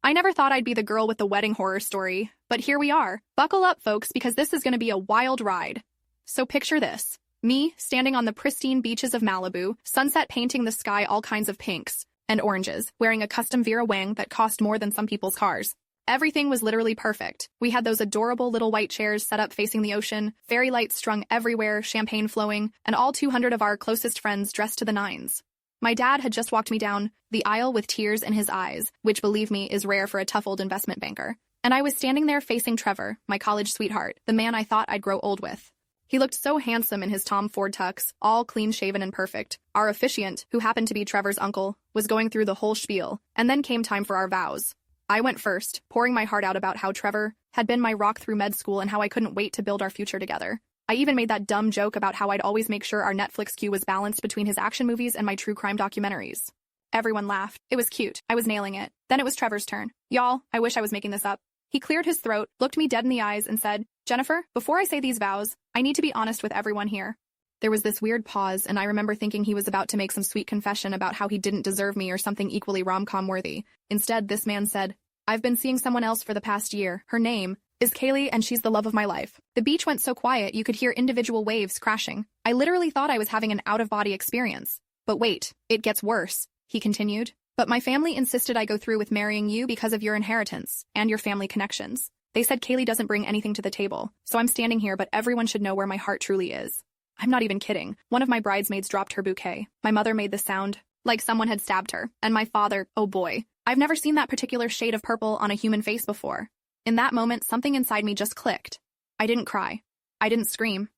I never thought I'd be the girl with the wedding horror story, but here we are. Buckle up, folks, because this is going to be a wild ride. So picture this. Me, standing on the pristine beaches of Malibu, sunset painting the sky all kinds of pinks and oranges, wearing a custom Vera Wang that cost more than some people's cars. Everything was literally perfect. We had those adorable little white chairs set up facing the ocean, fairy lights strung everywhere, champagne flowing, and all 200 of our closest friends dressed to the nines. My dad had just walked me down the aisle with tears in his eyes, which, believe me, is rare for a tough old investment banker. And I was standing there facing Trevor, my college sweetheart, the man I thought I'd grow old with. He looked so handsome in his Tom Ford tux, all clean-shaven and perfect. Our officiant, who happened to be Trevor's uncle, was going through the whole spiel, and then came time for our vows. I went first, pouring my heart out about how Trevor had been my rock through med school and how I couldn't wait to build our future together. I even made that dumb joke about how I'd always make sure our Netflix queue was balanced between his action movies and my true crime documentaries. Everyone laughed. It was cute. I was nailing it. Then it was Trevor's turn. Y'all, I wish I was making this up. He cleared his throat, looked me dead in the eyes, and said, "Jennifer, before I say these vows, I need to be honest with everyone here." There was this weird pause, and I remember thinking he was about to make some sweet confession about how he didn't deserve me or something equally rom-com worthy. Instead, this man said, "I've been seeing someone else for the past year. Her name is Kaylee, and she's the love of my life." The beach went so quiet you could hear individual waves crashing. I literally thought I was having an out-of-body experience. "But wait, it gets worse," he continued. "But my family insisted I go through with marrying you because of your inheritance and your family connections. They said Kaylee doesn't bring anything to the table, so I'm standing here, but everyone should know where my heart truly is." I'm not even kidding. One of my bridesmaids dropped her bouquet. My mother made the sound like someone had stabbed her. And my father, oh boy, I've never seen that particular shade of purple on a human face before. In that moment, something inside me just clicked. I didn't cry. I didn't scream.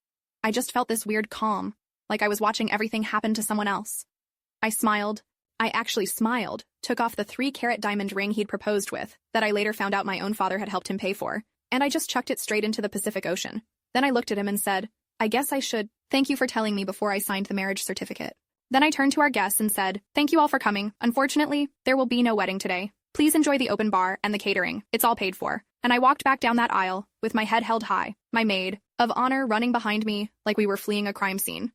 I just felt this weird calm, like I was watching everything happen to someone else. I smiled. I actually smiled, took off the 3-carat diamond ring he'd proposed with, that I later found out my own father had helped him pay for, and I just chucked it straight into the Pacific Ocean. Then I looked at him and said, "I guess I should. Thank you for telling me before I signed the marriage certificate." Then I turned to our guests and said, "Thank you all for coming. Unfortunately, there will be no wedding today. Please enjoy the open bar and the catering. It's all paid for." And I walked back down that aisle, with my head held high, my maid of honor running behind me like we were fleeing a crime scene.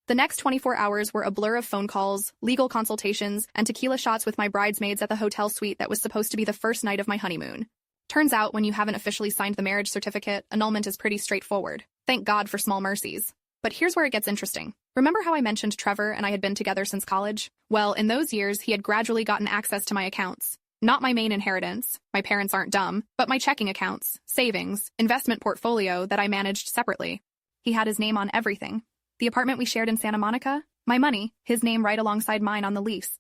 The next 24 hours were a blur of phone calls, legal consultations, and tequila shots with my bridesmaids at the hotel suite that was supposed to be the first night of my honeymoon. Turns out, when you haven't officially signed the marriage certificate, annulment is pretty straightforward. Thank God for small mercies. But here's where it gets interesting. Remember how I mentioned Trevor and I had been together since college? Well, in those years, he had gradually gotten access to my accounts. Not my main inheritance, my parents aren't dumb, but my checking accounts, savings, investment portfolio that I managed separately. He had his name on everything. The apartment we shared in Santa Monica, my money, his name right alongside mine on the lease.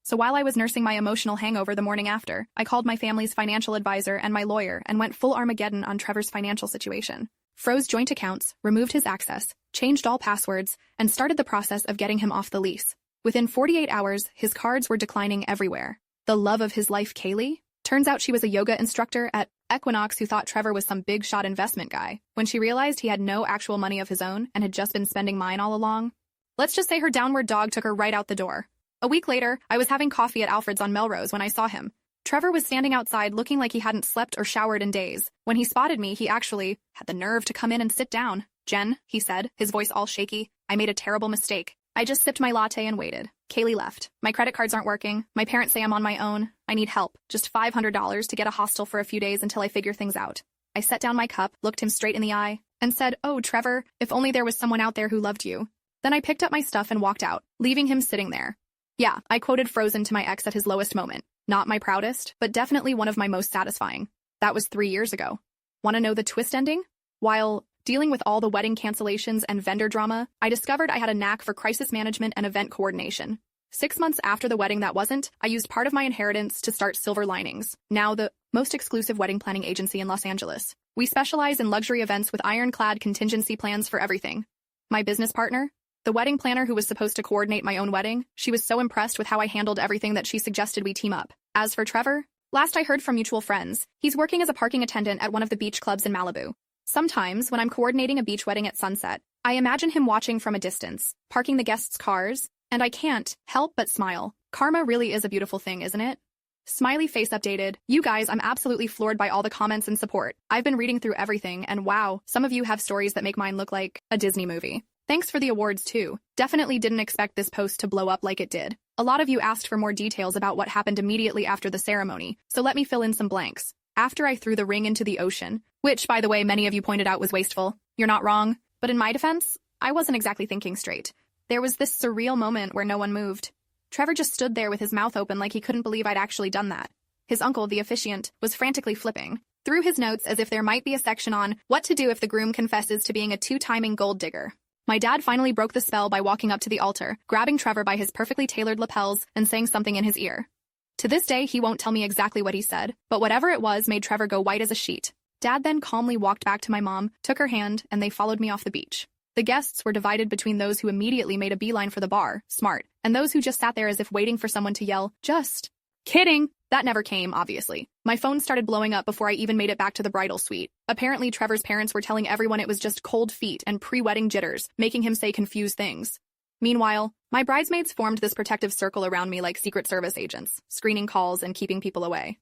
So while I was nursing my emotional hangover the morning after, I called my family's financial advisor and my lawyer and went full Armageddon on Trevor's financial situation. Froze joint accounts, removed his access, changed all passwords, and started the process of getting him off the lease. Within 48 hours, his cards were declining everywhere. The love of his life, Kaylee? Turns out she was a yoga instructor at Equinox who thought Trevor was some big-shot investment guy. When she realized he had no actual money of his own and had just been spending mine all along, let's just say her downward dog took her right out the door. A week later, I was having coffee at Alfred's on Melrose when I saw him. Trevor was standing outside looking like he hadn't slept or showered in days. When he spotted me, he actually had the nerve to come in and sit down. "Jen," he said, his voice all shaky, "I made a terrible mistake. I just sipped my latte and waited. Kaylee left. My credit cards aren't working. My parents say I'm on my own. I need help. Just $500 to get a hostel for a few days until I figure things out." I set down my cup, looked him straight in the eye, and said, "Oh, Trevor, if only there was someone out there who loved you." Then I picked up my stuff and walked out, leaving him sitting there. Yeah, I quoted Frozen to my ex at his lowest moment. Not my proudest, but definitely one of my most satisfying. That was 3 years ago. Want to know the twist ending? While dealing with all the wedding cancellations and vendor drama, I discovered I had a knack for crisis management and event coordination. 6 months after the wedding that wasn't, I used part of my inheritance to start Silver Linings, now the most exclusive wedding planning agency in Los Angeles. We specialize in luxury events with ironclad contingency plans for everything. My business partner, the wedding planner who was supposed to coordinate my own wedding, she was so impressed with how I handled everything that she suggested we team up. As for Trevor, last I heard from mutual friends, he's working as a parking attendant at one of the beach clubs in Malibu. Sometimes, when I'm coordinating a beach wedding at sunset, I imagine him watching from a distance, parking the guests' cars, and I can't help but smile. Karma really is a beautiful thing, isn't it? Smiley face updated. You guys, I'm absolutely floored by all the comments and support. I've been reading through everything, and wow, some of you have stories that make mine look like a Disney movie. Thanks for the awards too. Definitely didn't expect this post to blow up like it did. A lot of you asked for more details about what happened immediately after the ceremony, so let me fill in some blanks. After I threw the ring into the ocean, which, by the way, many of you pointed out was wasteful, you're not wrong, but in my defense, I wasn't exactly thinking straight. There was this surreal moment where no one moved. Trevor just stood there with his mouth open like he couldn't believe I'd actually done that. His uncle, the officiant, was frantically flipping through his notes as if there might be a section on what to do if the groom confesses to being a two-timing gold digger. My dad finally broke the spell by walking up to the altar, grabbing Trevor by his perfectly tailored lapels and saying something in his ear. To this day, he won't tell me exactly what he said, but whatever it was made Trevor go white as a sheet. Dad then calmly walked back to my mom, took her hand, and they followed me off the beach. The guests were divided between those who immediately made a beeline for the bar, smart, and those who just sat there as if waiting for someone to yell, "Just kidding!" That never came, obviously. My phone started blowing up before I even made it back to the bridal suite. Apparently, Trevor's parents were telling everyone it was just cold feet and pre-wedding jitters, making him say confused things. Meanwhile, my bridesmaids formed this protective circle around me like Secret Service agents, screening calls and keeping people away.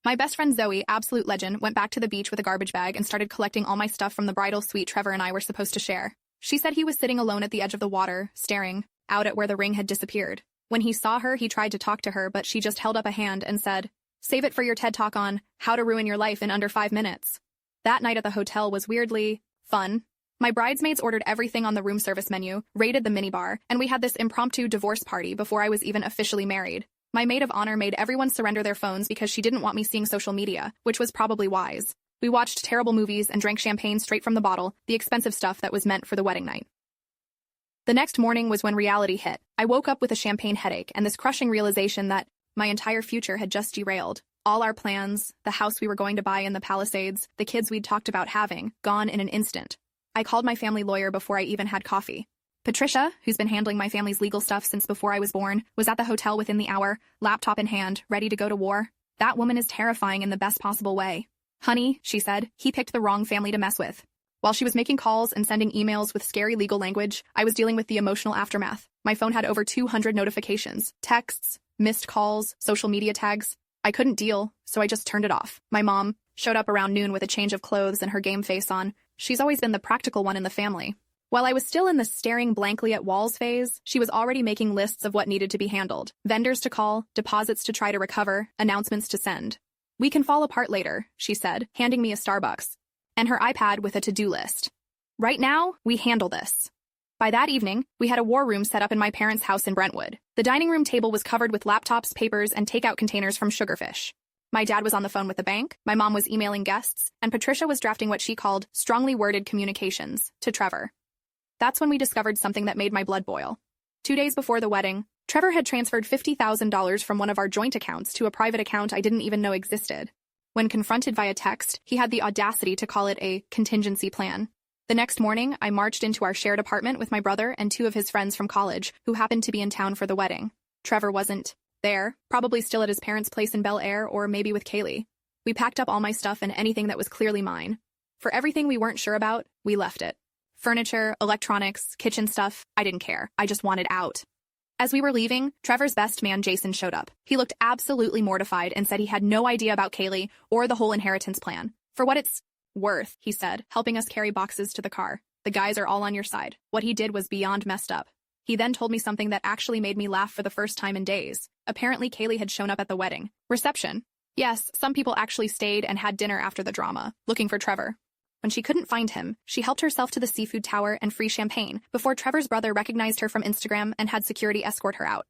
My best friend Zoe, absolute legend, went back to the beach with a garbage bag and started collecting all my stuff from the bridal suite Trevor and I were supposed to share. She said he was sitting alone at the edge of the water, staring out at where the ring had disappeared. When he saw her, he tried to talk to her, but she just held up a hand and said, "Save it for your TED Talk on how to ruin your life in under 5 minutes." That night at the hotel was weirdly fun. My bridesmaids ordered everything on the room service menu, raided the minibar, and we had this impromptu divorce party before I was even officially married. My maid of honor made everyone surrender their phones because she didn't want me seeing social media, which was probably wise. We watched terrible movies and drank champagne straight from the bottle, the expensive stuff that was meant for the wedding night. The next morning was when reality hit. I woke up with a champagne headache and this crushing realization that my entire future had just derailed. All our plans, the house we were going to buy in the Palisades, the kids we'd talked about having, gone in an instant. I called my family lawyer before I even had coffee. Patricia, who's been handling my family's legal stuff since before I was born, was at the hotel within the hour, laptop in hand, ready to go to war. That woman is terrifying in the best possible way. "Honey," she said, "he picked the wrong family to mess with." While she was making calls and sending emails with scary legal language, I was dealing with the emotional aftermath. My phone had over 200 notifications, texts, missed calls, social media tags. I couldn't deal, so I just turned it off. My mom showed up around noon with a change of clothes and her game face on. She's always been the practical one in the family. While I was still in the staring blankly at walls phase, she was already making lists of what needed to be handled. Vendors to call, deposits to try to recover, announcements to send. "We can fall apart later," she said, handing me a Starbucks and her iPad with a to-do list. "Right now, we handle this." By that evening, we had a war room set up in my parents' house in Brentwood. The dining room table was covered with laptops, papers, and takeout containers from Sugarfish. My dad was on the phone with the bank, my mom was emailing guests, and Patricia was drafting what she called strongly worded communications to Trevor. That's when we discovered something that made my blood boil. 2 days before the wedding, Trevor had transferred $50,000 from one of our joint accounts to a private account I didn't even know existed. When confronted via text, he had the audacity to call it a contingency plan. The next morning, I marched into our shared apartment with my brother and 2 of his friends from college who happened to be in town for the wedding. Trevor wasn't there, probably still at his parents' place in Bel Air or maybe with Kaylee. We packed up all my stuff and anything that was clearly mine. For everything we weren't sure about, we left it. Furniture, electronics, kitchen stuff, I didn't care. I just wanted out. As we were leaving, Trevor's best man, Jason, showed up. He looked absolutely mortified and said he had no idea about Kaylee or the whole inheritance plan. "For what it's worth," he said, helping us carry boxes to the car. "The guys are all on your side." What he did was beyond messed up. He then told me something that actually made me laugh for the first time in days. Apparently, Kaylee had shown up at the wedding reception. Yes, some people actually stayed and had dinner after the drama, looking for Trevor. When she couldn't find him, she helped herself to the seafood tower and free champagne before Trevor's brother recognized her from Instagram and had security escort her out.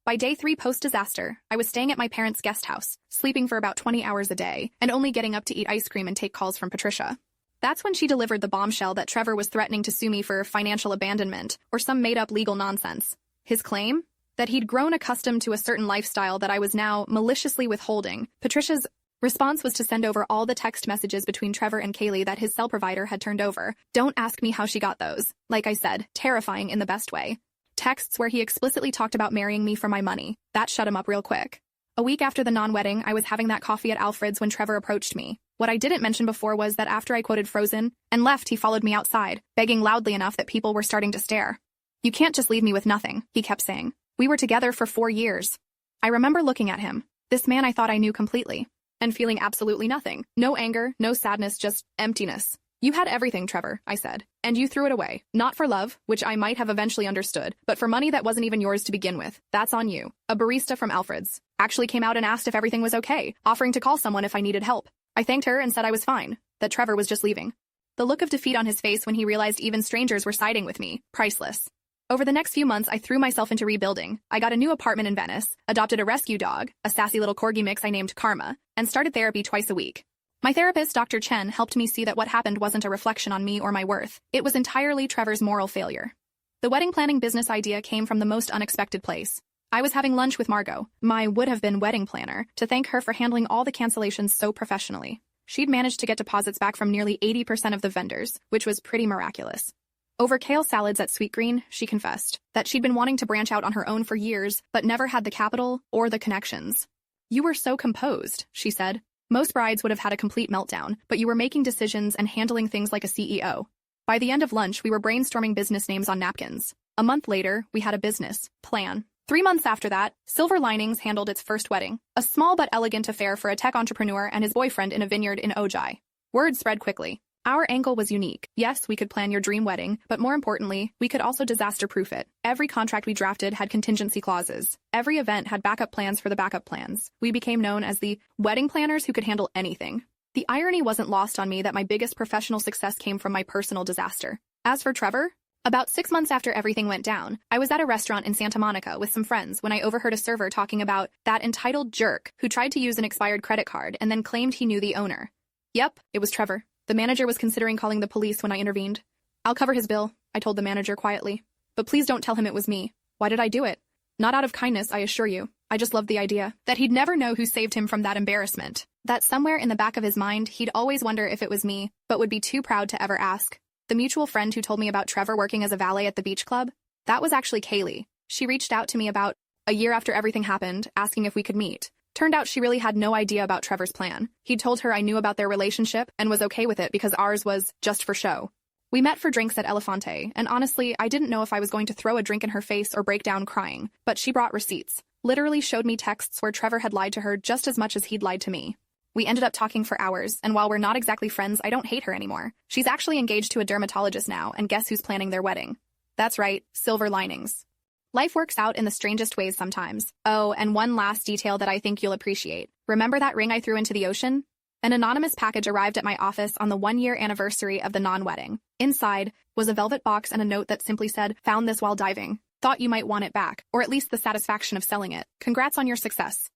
By day 3 post-disaster, I was staying at my parents' guest house, sleeping for about 20 hours a day, and only getting up to eat ice cream and take calls from Patricia. That's when she delivered the bombshell that Trevor was threatening to sue me for financial abandonment or some made-up legal nonsense. His claim? That he'd grown accustomed to a certain lifestyle that I was now maliciously withholding. Patricia's response was to send over all the text messages between Trevor and Kaylee that his cell provider had turned over. Don't ask me how she got those. Like I said, terrifying in the best way. Texts where he explicitly talked about marrying me for my money. That shut him up real quick. A week after the non-wedding, I was having that coffee at Alfred's when Trevor approached me. What I didn't mention before was that after I quoted Frozen and left, he followed me outside, begging loudly enough that people were starting to stare. "You can't just leave me with nothing," he kept saying. "We were together for 4 years. I remember looking at him, this man I thought I knew completely, and feeling absolutely nothing. No anger, no sadness, just emptiness. "You had everything, Trevor," I said. And you threw it away. Not for love, which I might have eventually understood, but for money that wasn't even yours to begin with. That's on you. A barista from Alfred's actually came out and asked if everything was okay, offering to call someone if I needed help. I thanked her and said I was fine, that Trevor was just leaving. The look of defeat on his face when he realized even strangers were siding with me, priceless. Over the next few months, I threw myself into rebuilding. I got a new apartment in Venice, adopted a rescue dog, a sassy little corgi mix I named Karma, and started therapy twice a week. My therapist, Dr. Chen, helped me see that what happened wasn't a reflection on me or my worth. It was entirely Trevor's moral failure. The wedding planning business idea came from the most unexpected place. I was having lunch with Margot, my would-have-been wedding planner, to thank her for handling all the cancellations so professionally. She'd managed to get deposits back from nearly 80% of the vendors, which was pretty miraculous. Over kale salads at Sweetgreen, she confessed that she'd been wanting to branch out on her own for years, but never had the capital or the connections. "You were so composed," she said. "Most brides would have had a complete meltdown, but you were making decisions and handling things like a CEO. By the end of lunch, we were brainstorming business names on napkins. A month later, we had a business plan. 3 months after that, Silver Linings handled its first wedding, a small but elegant affair for a tech entrepreneur and his boyfriend in a vineyard in Ojai. Word spread quickly. Our angle was unique. Yes, we could plan your dream wedding, but more importantly, we could also disaster-proof it. Every contract we drafted had contingency clauses. Every event had backup plans for the backup plans. We became known as the wedding planners who could handle anything. The irony wasn't lost on me that my biggest professional success came from my personal disaster. As for Trevor, about 6 months after everything went down, I was at a restaurant in Santa Monica with some friends when I overheard a server talking about that entitled jerk who tried to use an expired credit card and then claimed he knew the owner. Yep, it was Trevor. The manager was considering calling the police when I intervened. "I'll cover his bill," I told the manager quietly. "But please don't tell him it was me. Why did I do it? Not out of kindness, I assure you. I just loved the idea that he'd never know who saved him from that embarrassment. That somewhere in the back of his mind, he'd always wonder if it was me, but would be too proud to ever ask. The mutual friend who told me about Trevor working as a valet at the beach club, that was actually Kaylee. She reached out to me about a year after everything happened, asking if we could meet. Turned out she really had no idea about Trevor's plan. He'd told her I knew about their relationship and was okay with it because ours was just for show. We met for drinks at Elefante, and honestly, I didn't know if I was going to throw a drink in her face or break down crying, but she brought receipts. Literally showed me texts where Trevor had lied to her just as much as he'd lied to me. We ended up talking for hours, and while we're not exactly friends, I don't hate her anymore. She's actually engaged to a dermatologist now, and guess who's planning their wedding? That's right, Silver Linings. Life works out in the strangest ways sometimes. Oh, and one last detail that I think you'll appreciate. Remember that ring I threw into the ocean? An anonymous package arrived at my office on the 1-year anniversary of the non-wedding. Inside was a velvet box and a note that simply said, "Found this while diving. Thought you might want it back, or at least the satisfaction of selling it. Congrats on your success."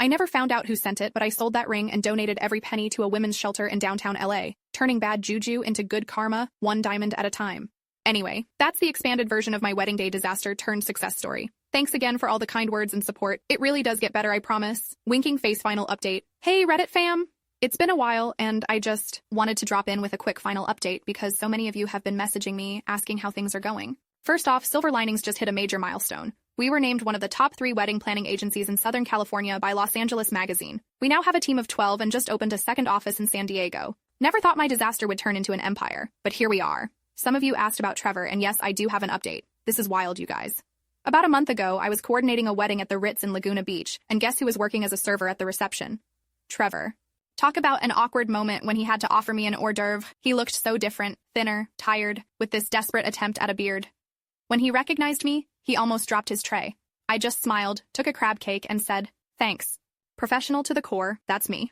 I never found out who sent it, but I sold that ring and donated every penny to a women's shelter in downtown LA, turning bad juju into good karma, one diamond at a time. Anyway, that's the expanded version of my wedding day disaster turned success story. Thanks again for all the kind words and support. It really does get better, I promise. Winking face final update. Hey, Reddit fam! It's been a while, and I just wanted to drop in with a quick final update because so many of you have been messaging me asking how things are going. First off, Silver Linings just hit a major milestone. We were named one of the top 3 wedding planning agencies in Southern California by Los Angeles Magazine. We now have a team of 12 and just opened a second office in San Diego. Never thought my disaster would turn into an empire, but here we are. Some of you asked about Trevor, and yes, I do have an update. This is wild, you guys. About a month ago, I was coordinating a wedding at the Ritz in Laguna Beach, and guess who was working as a server at the reception? Trevor. Talk about an awkward moment when he had to offer me an hors d'oeuvre. He looked so different, thinner, tired, with this desperate attempt at a beard. When he recognized me, he almost dropped his tray. I just smiled, took a crab cake, and said, "Thanks." Professional to the core, that's me.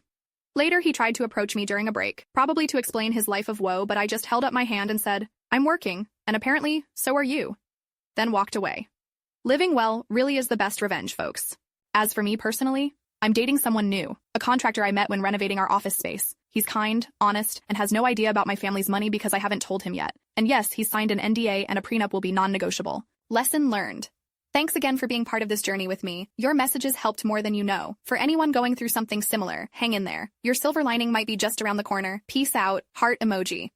Later, he tried to approach me during a break, probably to explain his life of woe, but I just held up my hand and said, "I'm working, and apparently, so are you." Then walked away. Living well really is the best revenge, folks. As for me personally, I'm dating someone new, a contractor I met when renovating our office space. He's kind, honest, and has no idea about my family's money because I haven't told him yet. And yes, he's signed an NDA and a prenup will be non-negotiable. Lesson learned. Thanks again for being part of this journey with me. Your messages helped more than you know. For anyone going through something similar, hang in there. Your silver lining might be just around the corner. Peace out, heart emoji.